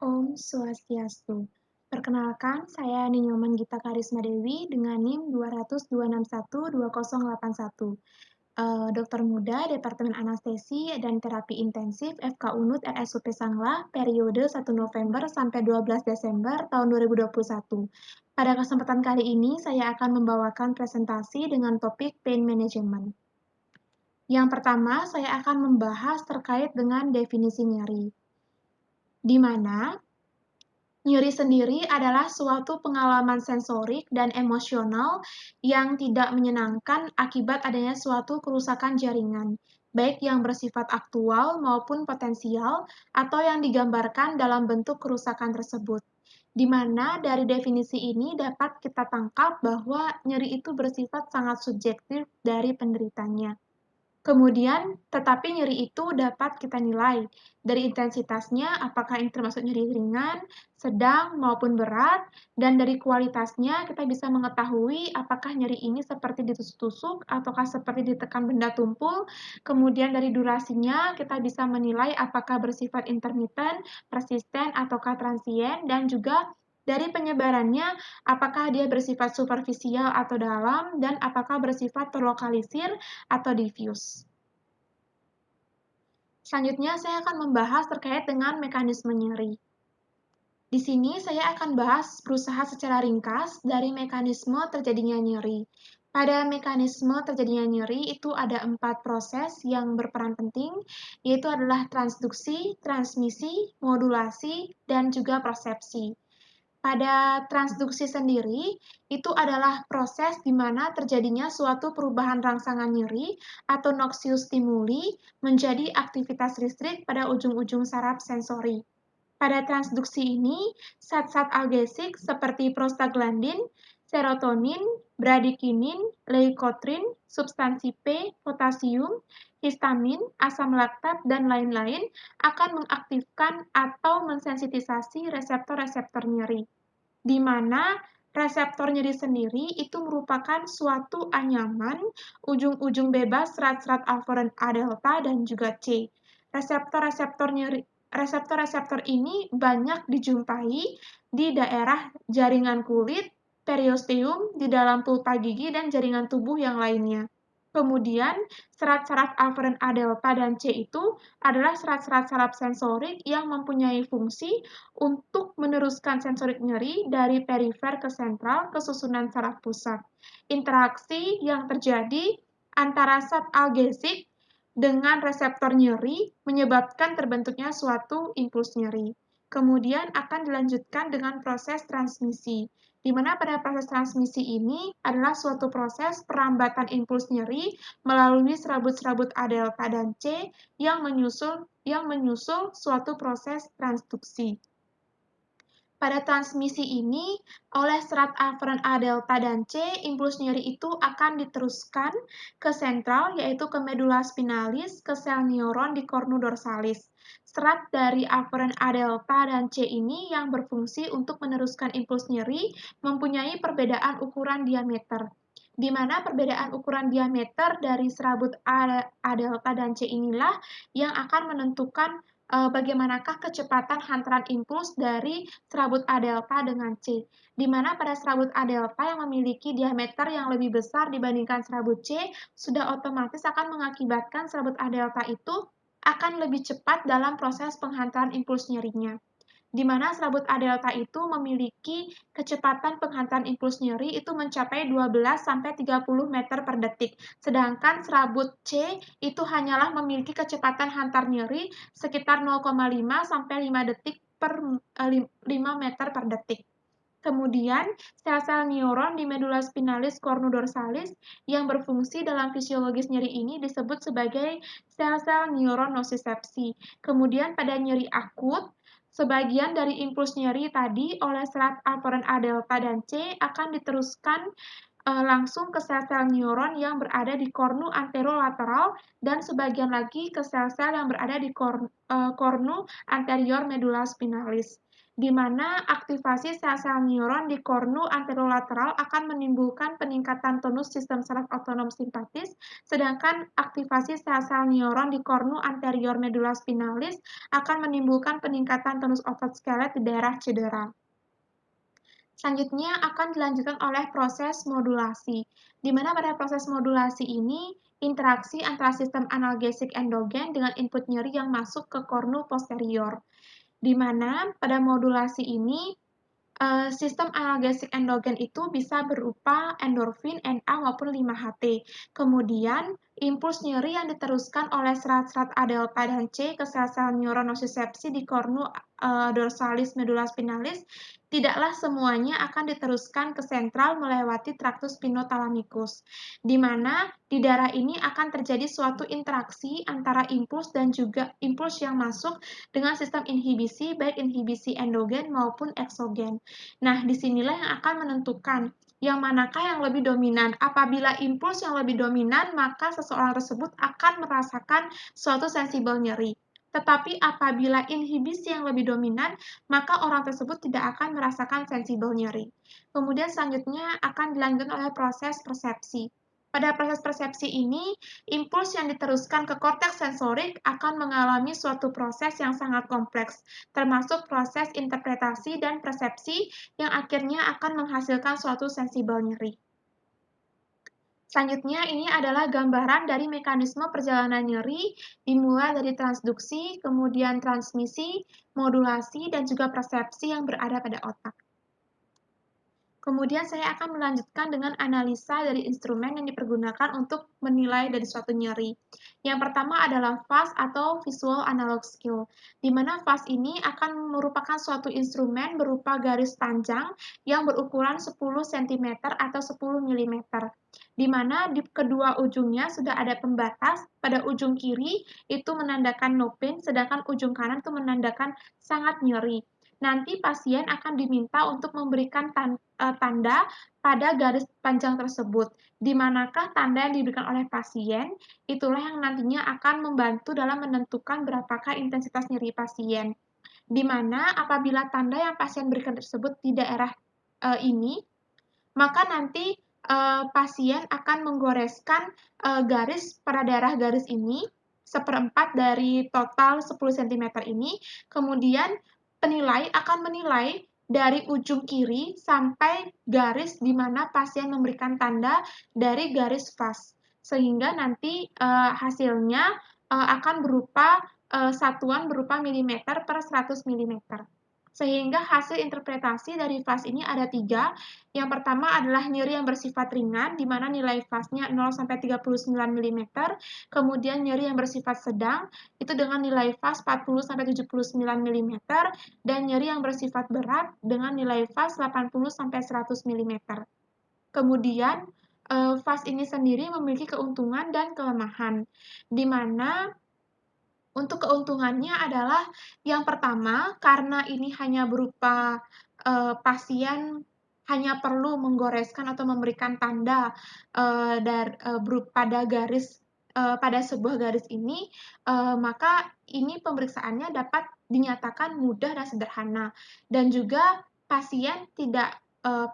Om Swastiastu. Perkenalkan, saya Ninyoman Gita Karisma Dewi dengan NIM 20026120081. Dokter muda Departemen Anestesi dan Terapi Intensif FK Unut RSUP Sanglah periode 1 November sampai 12 Desember tahun 2021. Pada kesempatan kali ini saya akan membawakan presentasi dengan topik pain management. Yang pertama, saya akan membahas terkait dengan definisi nyeri, di mana nyeri sendiri adalah suatu pengalaman sensorik dan emosional yang tidak menyenangkan akibat adanya suatu kerusakan jaringan, baik yang bersifat aktual maupun potensial atau yang digambarkan dalam bentuk kerusakan tersebut. Di mana dari definisi ini dapat kita tangkap bahwa nyeri itu bersifat sangat subjektif dari penderitanya. Kemudian, tetapi nyeri itu dapat kita nilai dari intensitasnya, apakah ini termasuk nyeri ringan, sedang, maupun berat, dan dari kualitasnya kita bisa mengetahui apakah nyeri ini seperti ditusuk-tusuk ataukah seperti ditekan benda tumpul. Kemudian dari durasinya kita bisa menilai apakah bersifat intermittent, persisten, ataukah transien, dan juga dari penyebarannya, apakah dia bersifat superficial atau dalam, dan apakah bersifat terlokalisir atau diffuse. Selanjutnya, saya akan membahas terkait dengan mekanisme nyeri. Di sini saya akan berusaha secara ringkas dari mekanisme terjadinya nyeri. Pada mekanisme terjadinya nyeri itu ada 4 proses yang berperan penting, yaitu adalah transduksi, transmisi, modulasi, dan juga persepsi. Pada transduksi sendiri, itu adalah proses di mana terjadinya suatu perubahan rangsangan nyeri atau noxious stimuli menjadi aktivitas listrik pada ujung-ujung saraf sensori. Pada transduksi ini, zat-zat algesik seperti prostaglandin, serotonin, bradikinin, leukotrin, substansi P, potasium, histamin, asam laktat, dan lain-lain akan mengaktifkan atau mensensitisasi reseptor-reseptor nyeri, di mana reseptor nyeri sendiri itu merupakan suatu anyaman ujung-ujung bebas serat-serat afferent A delta dan juga C. Reseptor-reseptor ini banyak dijumpai di daerah jaringan kulit, periosteum, di dalam pulpa gigi, dan jaringan tubuh yang lainnya. Kemudian, serat saraf afferent A delta dan C itu adalah serat-serat saraf sensorik yang mempunyai fungsi untuk meneruskan sensorik nyeri dari perifer ke sentral ke susunan saraf pusat. Interaksi yang terjadi antara zat algesik dengan reseptor nyeri menyebabkan terbentuknya suatu impuls nyeri. Kemudian akan dilanjutkan dengan proses transmisi, di mana pada proses transmisi ini adalah suatu proses perambatan impuls nyeri melalui serabut-serabut A delta dan C yang menyusul suatu proses transduksi. Pada transmisi ini, oleh serat afferent A delta dan C, impuls nyeri itu akan diteruskan ke sentral, yaitu ke medula spinalis, ke sel neuron di cornu dorsalis. Serat dari afferent A delta dan C ini yang berfungsi untuk meneruskan impuls nyeri mempunyai perbedaan ukuran diameter, di mana perbedaan ukuran diameter dari serabut A delta dan C inilah yang akan menentukan bagaimanakah kecepatan hantaran impuls dari serabut A delta dengan C, di mana pada serabut A delta yang memiliki diameter yang lebih besar dibandingkan serabut C, sudah otomatis akan mengakibatkan serabut A delta itu akan lebih cepat dalam proses penghantaran impuls nyerinya, di mana serabut A delta itu memiliki kecepatan penghantaran impuls nyeri itu mencapai 12-30 meter per detik, sedangkan serabut C itu hanyalah memiliki kecepatan hantar nyeri sekitar 0,5-5 detik per 5 meter per detik. Kemudian, sel-sel neuron di medula spinalis cornu dorsalis yang berfungsi dalam fisiologis nyeri ini disebut sebagai sel-sel neuron nosisepsi. Kemudian pada nyeri akut, sebagian dari impuls nyeri tadi oleh serat afferent A delta dan C akan diteruskan langsung ke sel-sel neuron yang berada di kornu anterolateral dan sebagian lagi ke sel-sel yang berada di kornu anterior medula spinalis, di mana aktivasi sel-sel neuron di kornu anterolateral akan menimbulkan peningkatan tonus sistem saraf otonom simpatis, sedangkan aktivasi sel-sel neuron di kornu anterior medula spinalis akan menimbulkan peningkatan tonus otot skelet di daerah cedera. Selanjutnya akan dilanjutkan oleh proses modulasi, di mana pada proses modulasi ini interaksi antara sistem analgesik endogen dengan input nyeri yang masuk ke kornu posterior, di mana pada modulasi ini sistem analgesik endogen itu bisa berupa endorfin, NA maupun 5-HT. Kemudian, impuls nyeri yang diteruskan oleh serat-serat A delta dan C ke sel-sel neuron nocicepsi di kornu dorsalis medula spinalis tidaklah semuanya akan diteruskan ke sentral melewati traktus spinothalamikus, di mana di daerah ini akan terjadi suatu interaksi antara impuls dan juga impuls yang masuk dengan sistem inhibisi, baik inhibisi endogen maupun eksogen. Nah, disinilah yang akan menentukan yang manakah yang lebih dominan. Apabila impuls yang lebih dominan, maka seseorang tersebut akan merasakan suatu sensibel nyeri. Tetapi apabila inhibisi yang lebih dominan, maka orang tersebut tidak akan merasakan sensibel nyeri. Kemudian selanjutnya akan dilanjutkan oleh proses persepsi. Pada proses persepsi ini, impuls yang diteruskan ke korteks sensorik akan mengalami suatu proses yang sangat kompleks, termasuk proses interpretasi dan persepsi yang akhirnya akan menghasilkan suatu sensibel nyeri. Selanjutnya, ini adalah gambaran dari mekanisme perjalanan nyeri, dimulai dari transduksi, kemudian transmisi, modulasi, dan juga persepsi yang berada pada otak. Kemudian saya akan melanjutkan dengan analisa dari instrumen yang dipergunakan untuk menilai dari suatu nyeri. Yang pertama adalah VAS atau Visual Analog Scale, di mana VAS ini akan merupakan suatu instrumen berupa garis panjang yang berukuran 10 cm atau 10 mm, di mana di kedua ujungnya sudah ada pembatas. Pada ujung kiri itu menandakan no pain, sedangkan ujung kanan itu menandakan sangat nyeri. Nanti pasien akan diminta untuk memberikan tanda pada garis panjang tersebut. Di manakah tanda yang diberikan oleh pasien, itulah yang nantinya akan membantu dalam menentukan berapakah intensitas nyeri pasien. Di mana apabila tanda yang pasien berikan tersebut di daerah ini, maka nanti pasien akan menggoreskan garis pada daerah garis ini, seperempat dari total 10 cm ini, kemudian penilai akan menilai dari ujung kiri sampai garis di mana pasien memberikan tanda dari garis VAS, sehingga nanti hasilnya akan berupa satuan berupa milimeter per 100 mm. Sehingga hasil interpretasi dari VAS ini ada 3. Yang pertama adalah nyeri yang bersifat ringan, di mana nilai VAS-nya 0-39 mm. Kemudian nyeri yang bersifat sedang, itu dengan nilai VAS 40-79 mm. Dan nyeri yang bersifat berat dengan nilai VAS 80-100 mm. Kemudian, VAS ini sendiri memiliki keuntungan dan kelemahan, di mana untuk keuntungannya adalah yang pertama, karena ini hanya berupa pasien hanya perlu menggoreskan atau memberikan tanda pada garis pada sebuah garis ini, maka ini pemeriksaannya dapat dinyatakan mudah dan sederhana, dan juga pasien tidak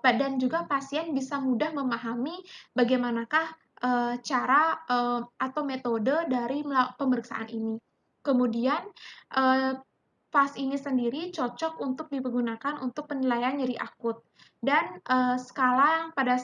dan juga pasien bisa mudah memahami bagaimanakah cara atau metode dari pemeriksaan ini. Kemudian, VAS ini sendiri cocok untuk digunakan untuk penilaian nyeri akut. Dan skala yang pada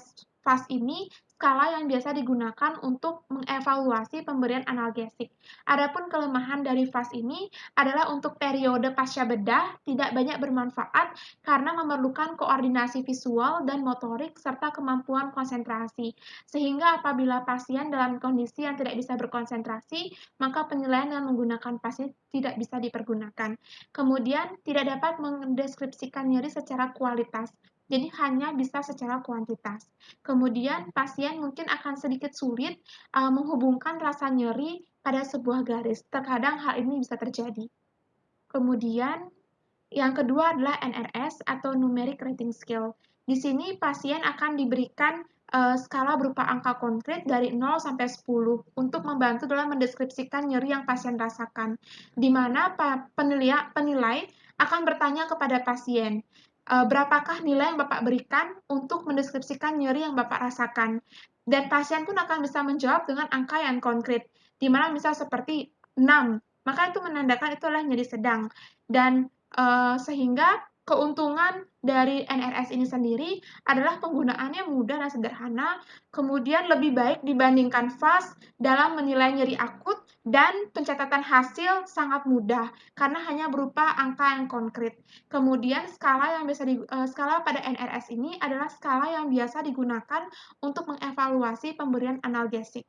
VAS ini skala yang biasa digunakan untuk mengevaluasi pemberian analgesik. Adapun kelemahan dari VAS ini adalah untuk periode pasca bedah tidak banyak bermanfaat karena memerlukan koordinasi visual dan motorik serta kemampuan konsentrasi. Sehingga apabila pasien dalam kondisi yang tidak bisa berkonsentrasi, maka penilaian yang menggunakan pasien tidak bisa dipergunakan. Kemudian, tidak dapat mendeskripsikan nyeri secara kualitas, jadi hanya bisa secara kuantitas. Kemudian, pasien mungkin akan sedikit sulit menghubungkan rasa nyeri pada sebuah garis. Terkadang hal ini bisa terjadi. Kemudian, yang kedua adalah NRS atau Numeric Rating Scale. Di sini pasien akan diberikan skala berupa angka konkret dari 0 sampai 10 untuk membantu dalam mendeskripsikan nyeri yang pasien rasakan, di mana penilai akan bertanya kepada pasien, berapakah nilai yang Bapak berikan untuk mendeskripsikan nyeri yang Bapak rasakan? Dan pasien pun akan bisa menjawab dengan angka yang konkret, di mana misal seperti 6, maka itu menandakan itu adalah nyeri sedang. Dan sehingga keuntungan dari NRS ini sendiri adalah penggunaannya mudah dan sederhana, kemudian lebih baik dibandingkan FAST dalam menilai nyeri akut, dan pencatatan hasil sangat mudah karena hanya berupa angka yang konkret. Kemudian skala pada NRS ini adalah skala yang biasa digunakan untuk mengevaluasi pemberian analgesik.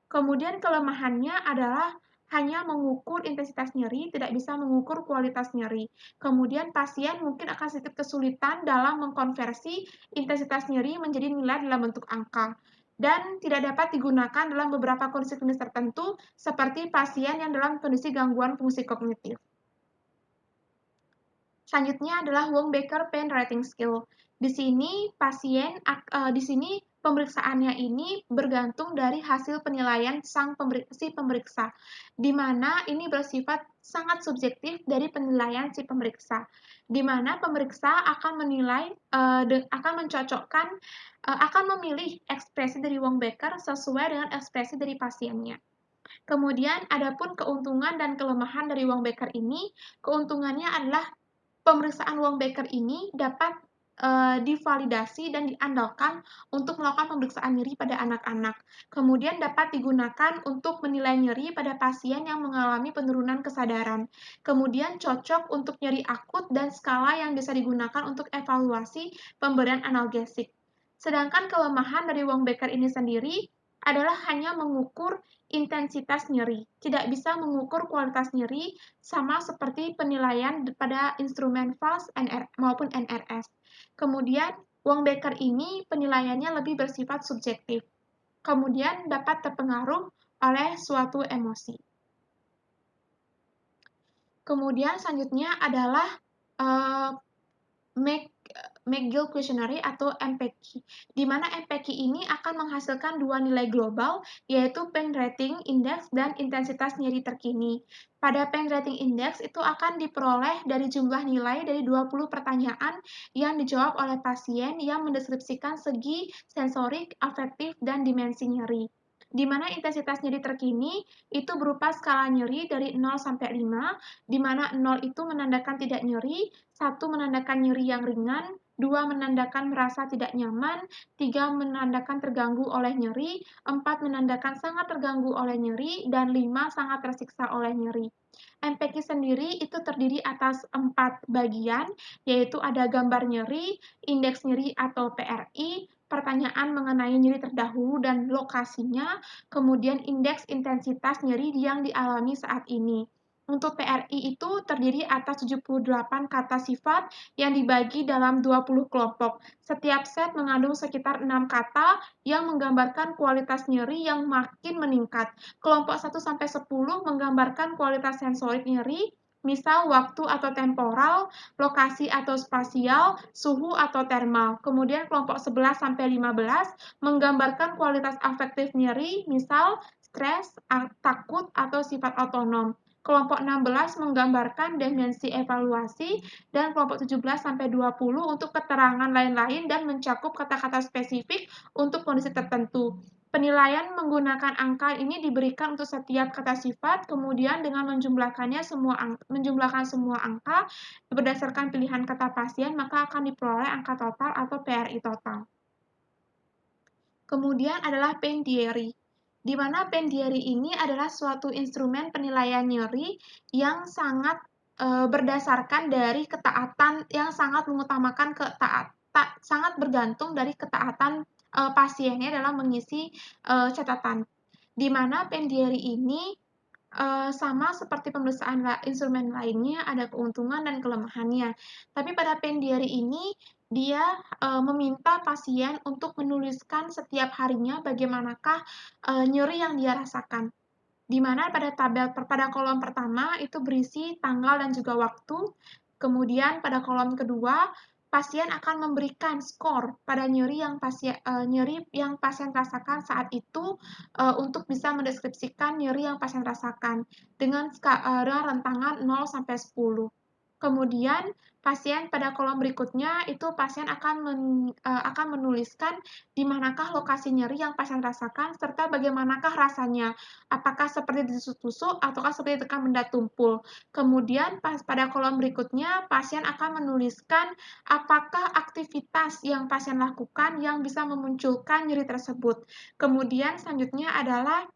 Kemudian kelemahannya adalah hanya mengukur intensitas nyeri, tidak bisa mengukur kualitas nyeri. Kemudian pasien mungkin akan sedikit kesulitan dalam mengkonversi intensitas nyeri menjadi nilai dalam bentuk angka. Dan tidak dapat digunakan dalam beberapa kondisi klinis tertentu, seperti pasien yang dalam kondisi gangguan fungsi kognitif. Selanjutnya adalah Wong-Baker Pain Rating Scale. Di sini pemeriksaannya ini bergantung dari hasil penilaian si pemeriksa, di mana ini bersifat sangat subjektif dari penilaian si pemeriksa, di mana pemeriksa akan menilai, akan mencocokkan, akan memilih ekspresi dari Wong-Baker sesuai dengan ekspresi dari pasiennya. Kemudian, adapun keuntungan dan kelemahan dari Wong-Baker ini, keuntungannya adalah pemeriksaan Wong-Baker ini dapat divalidasi dan diandalkan untuk melakukan pemeriksaan nyeri pada anak-anak. Kemudian dapat digunakan untuk menilai nyeri pada pasien yang mengalami penurunan kesadaran. Kemudian cocok untuk nyeri akut dan skala yang bisa digunakan untuk evaluasi pemberian analgesik. Sedangkan kelemahan dari Wong-Baker ini sendiri adalah hanya mengukur intensitas nyeri, tidak bisa mengukur kualitas nyeri sama seperti penilaian pada instrumen FAST maupun NRS. Kemudian, Wong-Baker ini penilaiannya lebih bersifat subjektif, kemudian dapat terpengaruh oleh suatu emosi. Kemudian selanjutnya adalah McGill Questionnaire atau MPQ, di mana MPQ ini akan menghasilkan dua nilai global, yaitu Pain Rating Index dan intensitas nyeri terkini. Pada Pain Rating Index itu akan diperoleh dari jumlah nilai dari 20 pertanyaan yang dijawab oleh pasien yang mendeskripsikan segi sensorik, afektif, dan dimensi nyeri. Di mana intensitas nyeri terkini itu berupa skala nyeri dari 0 sampai 5, di mana 0 itu menandakan tidak nyeri, 1 menandakan nyeri yang ringan, 2 menandakan merasa tidak nyaman, 3 menandakan terganggu oleh nyeri, 4 menandakan sangat terganggu oleh nyeri, dan 5 sangat tersiksa oleh nyeri. MPQ sendiri itu terdiri atas 4 bagian, yaitu ada gambar nyeri, indeks nyeri atau PRI, pertanyaan mengenai nyeri terdahulu dan lokasinya, kemudian indeks intensitas nyeri yang dialami saat ini. Untuk PRI itu terdiri atas 78 kata sifat yang dibagi dalam 20 kelompok. Setiap set mengandung sekitar 6 kata yang menggambarkan kualitas nyeri yang makin meningkat. Kelompok 1-10 menggambarkan kualitas sensorik nyeri, misal waktu atau temporal, lokasi atau spasial, suhu atau termal. Kemudian kelompok 11-15 menggambarkan kualitas afektif nyeri, misal stres, takut, atau sifat otonom. Kelompok 16 menggambarkan dimensi evaluasi, dan kelompok 17-20 untuk keterangan lain-lain dan mencakup kata-kata spesifik untuk kondisi tertentu. Penilaian menggunakan angka ini diberikan untuk setiap kata sifat, kemudian dengan menjumlahkan semua angka berdasarkan pilihan kata pasien, maka akan diperoleh angka total atau PRI total. Kemudian adalah pain diary, di mana pain diary ini adalah suatu instrumen penilaian nyeri yang sangat berdasarkan dari ketaatan, yang sangat mengutamakan sangat bergantung dari ketaatan pasiennya dalam mengisi catatan. Di mana pain diary ini sama seperti pemeriksaan instrumen lainnya, ada keuntungan dan kelemahannya. Tapi pada pain diary ini, dia meminta pasien untuk menuliskan setiap harinya bagaimanakah nyeri yang dia rasakan. Di mana pada kolom pertama itu berisi tanggal dan juga waktu. Kemudian pada kolom kedua, pasien akan memberikan skor pada nyeri yang pasien rasakan saat itu untuk bisa mendeskripsikan nyeri yang pasien rasakan dengan rentangan 0 sampai 10. Kemudian pasien pada kolom berikutnya itu pasien akan menuliskan di manakah lokasi nyeri yang pasien rasakan serta bagaimanakah rasanya. Apakah seperti ditusuk-tusuk ataukah seperti tekan benda tumpul. Kemudian pada kolom berikutnya pasien akan menuliskan apakah aktivitas yang pasien lakukan yang bisa memunculkan nyeri tersebut. Kemudian selanjutnya adalah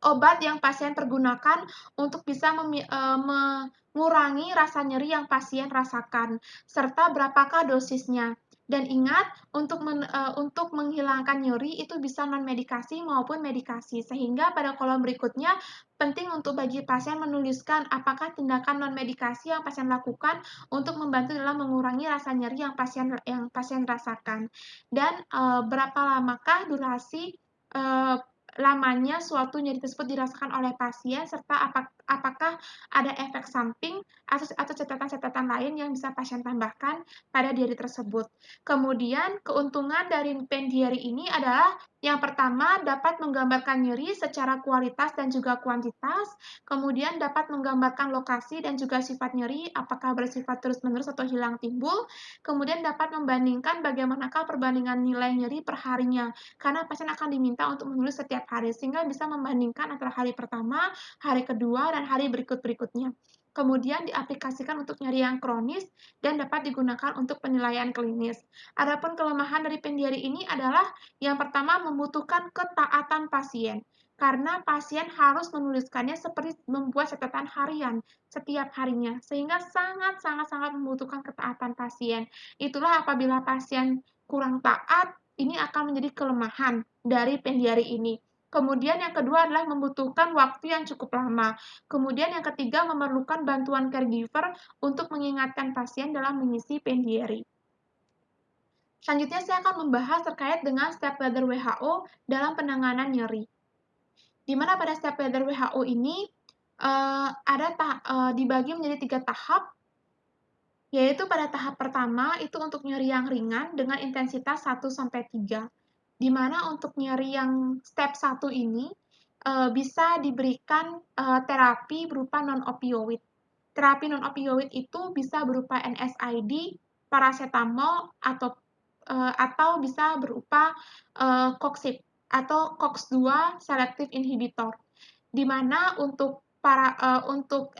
obat yang pasien pergunakan untuk bisa mengurangi rasa nyeri yang pasien rasakan, serta berapakah dosisnya. Dan ingat, untuk menghilangkan nyeri itu bisa non-medikasi maupun medikasi, sehingga pada kolom berikutnya penting untuk bagi pasien menuliskan apakah tindakan non-medikasi yang pasien lakukan untuk membantu dalam mengurangi rasa nyeri yang pasien rasakan. Dan berapa lamakah durasi lamanya suatu nyeri tersebut dirasakan oleh pasien, serta apakah ada efek samping atau catatan-catatan lain yang bisa pasien tambahkan pada diari tersebut. Kemudian, keuntungan dari pen diary ini adalah yang pertama dapat menggambarkan nyeri secara kualitas dan juga kuantitas, kemudian dapat menggambarkan lokasi dan juga sifat nyeri, apakah bersifat terus-menerus atau hilang timbul, kemudian dapat membandingkan bagaimanakah perbandingan nilai nyeri per harinya, karena pasien akan diminta untuk menulis setiap hari, sehingga bisa membandingkan antara hari pertama, hari kedua, dan hari berikut-berikutnya. Kemudian diaplikasikan untuk nyeri yang kronis dan dapat digunakan untuk penilaian klinis. Adapun kelemahan dari pen diary ini adalah yang pertama membutuhkan ketaatan pasien. Karena pasien harus menuliskannya seperti membuat catatan harian setiap harinya, sehingga sangat-sangat membutuhkan ketaatan pasien. Itulah apabila pasien kurang taat, ini akan menjadi kelemahan dari pen diary ini. Kemudian yang kedua adalah membutuhkan waktu yang cukup lama. Kemudian yang ketiga memerlukan bantuan caregiver untuk mengingatkan pasien dalam mengisi pen diary. Selanjutnya saya akan membahas terkait dengan step ladder WHO dalam penanganan nyeri. Di mana pada step ladder WHO ini dibagi menjadi 3 tahap, yaitu pada tahap pertama itu untuk nyeri yang ringan dengan intensitas 1-3, di mana untuk nyeri yang step 1 ini bisa diberikan terapi berupa non-opioid. Terapi non-opioid itu bisa berupa NSAID, paracetamol, atau bisa berupa COX-2 atau COX-2 selective inhibitor, di mana untuk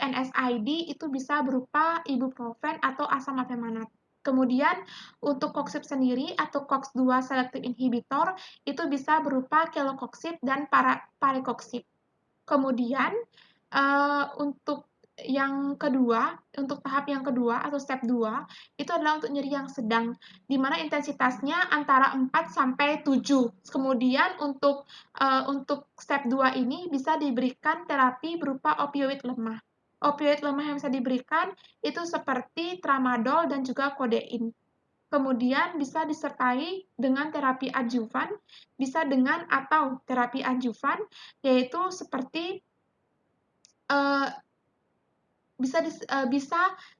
NSAID itu bisa berupa ibuprofen atau asam lefemanat. Kemudian untuk COX-2 sendiri atau COX-2 selective inhibitor itu bisa berupa kelocoxib dan parecoxib. Kemudian untuk tahap yang kedua atau step 2 itu adalah untuk nyeri yang sedang, di mana intensitasnya antara 4-7. Kemudian untuk step 2 ini bisa diberikan terapi berupa opioid lemah. Opioid lemah yang bisa diberikan itu seperti tramadol dan juga kodein. Kemudian bisa disertai dengan terapi adjuvan, bisa dengan atau terapi adjuvan, yaitu seperti bisa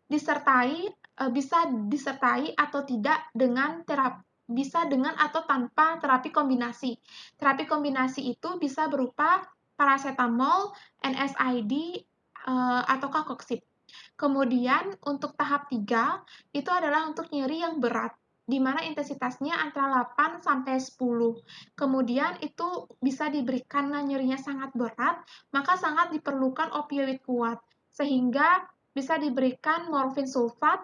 disertai atau tidak dengan bisa dengan atau tanpa terapi kombinasi. Terapi kombinasi itu bisa berupa paracetamol, NSAID, ataukah COX-2. Kemudian untuk tahap 3 itu adalah untuk nyeri yang berat, di mana intensitasnya antara 8-10. Kemudian itu bisa diberikan nyerinya sangat berat, maka sangat diperlukan opioid kuat, sehingga bisa diberikan morfin sulfat,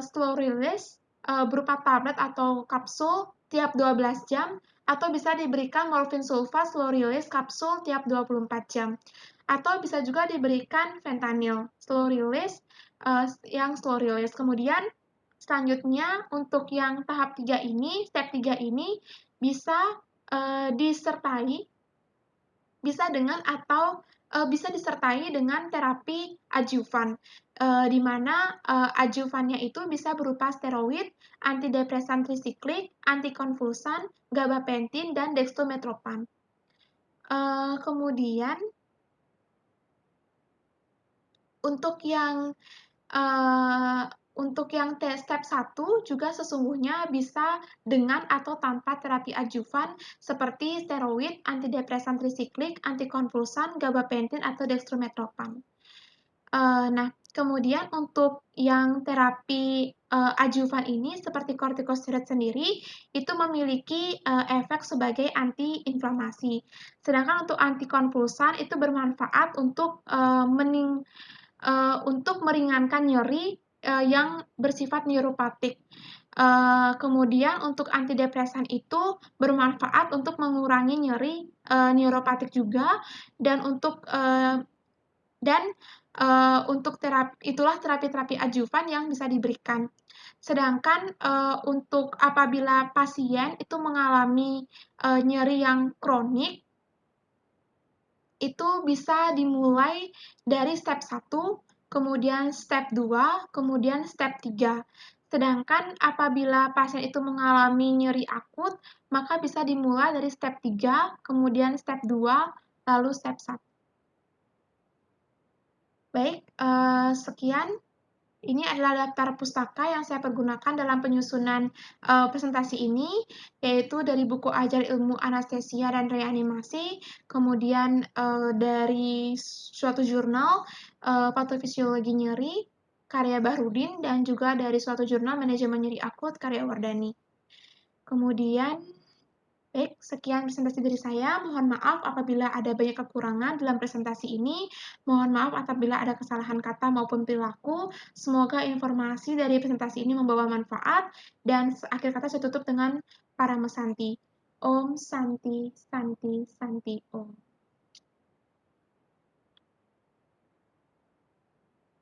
slow release, berupa tablet atau kapsul tiap 12 jam, atau bisa diberikan morfin sulfat slow release kapsul tiap 24 jam. Atau bisa juga diberikan fentanyl slow release, yang slow release. Kemudian selanjutnya untuk yang tahap 3 ini, step 3 ini bisa disertai dengan terapi adjuvan, di mana adjuvannya itu bisa berupa steroid, antidepresan trisiklik, antikonvulsan, gabapentin, dan dextrometropan. Kemudian untuk yang step 1 juga sesungguhnya bisa dengan atau tanpa terapi adjuvan seperti steroid, antidepresan trisiklik, antikonvulsan, gabapentin, atau dextrometropan. Nah, kemudian untuk yang terapi adjuvan ini seperti kortikosteroid sendiri itu memiliki efek sebagai antiinflamasi. Sedangkan untuk antikonvulsan itu bermanfaat untuk meringankan nyeri yang bersifat neuropatik. Kemudian untuk antidepresan itu bermanfaat untuk mengurangi nyeri neuropatik juga dan untuk terapi-terapi adjuvan yang bisa diberikan. Sedangkan untuk apabila pasien itu mengalami nyeri yang kronik, itu bisa dimulai dari step 1, kemudian step 2, kemudian step 3. Sedangkan apabila pasien itu mengalami nyeri akut, maka bisa dimulai dari step 3, kemudian step 2, lalu step 1. Baik, sekian. Ini adalah daftar pustaka yang saya pergunakan dalam penyusunan presentasi ini, yaitu dari buku Ajar Ilmu Anestesia dan Reanimasi, kemudian dari suatu jurnal Patofisiologi Nyeri, karya Bahrudin, dan juga dari suatu jurnal Manajemen Nyeri Akut, karya Wardani. Kemudian, baik, sekian presentasi dari saya. Mohon maaf apabila ada banyak kekurangan dalam presentasi ini. Mohon maaf apabila ada kesalahan kata maupun perilaku. Semoga informasi dari presentasi ini membawa manfaat. Dan akhir kata saya tutup dengan Paramasanti. Om Santi Santi Santi Om.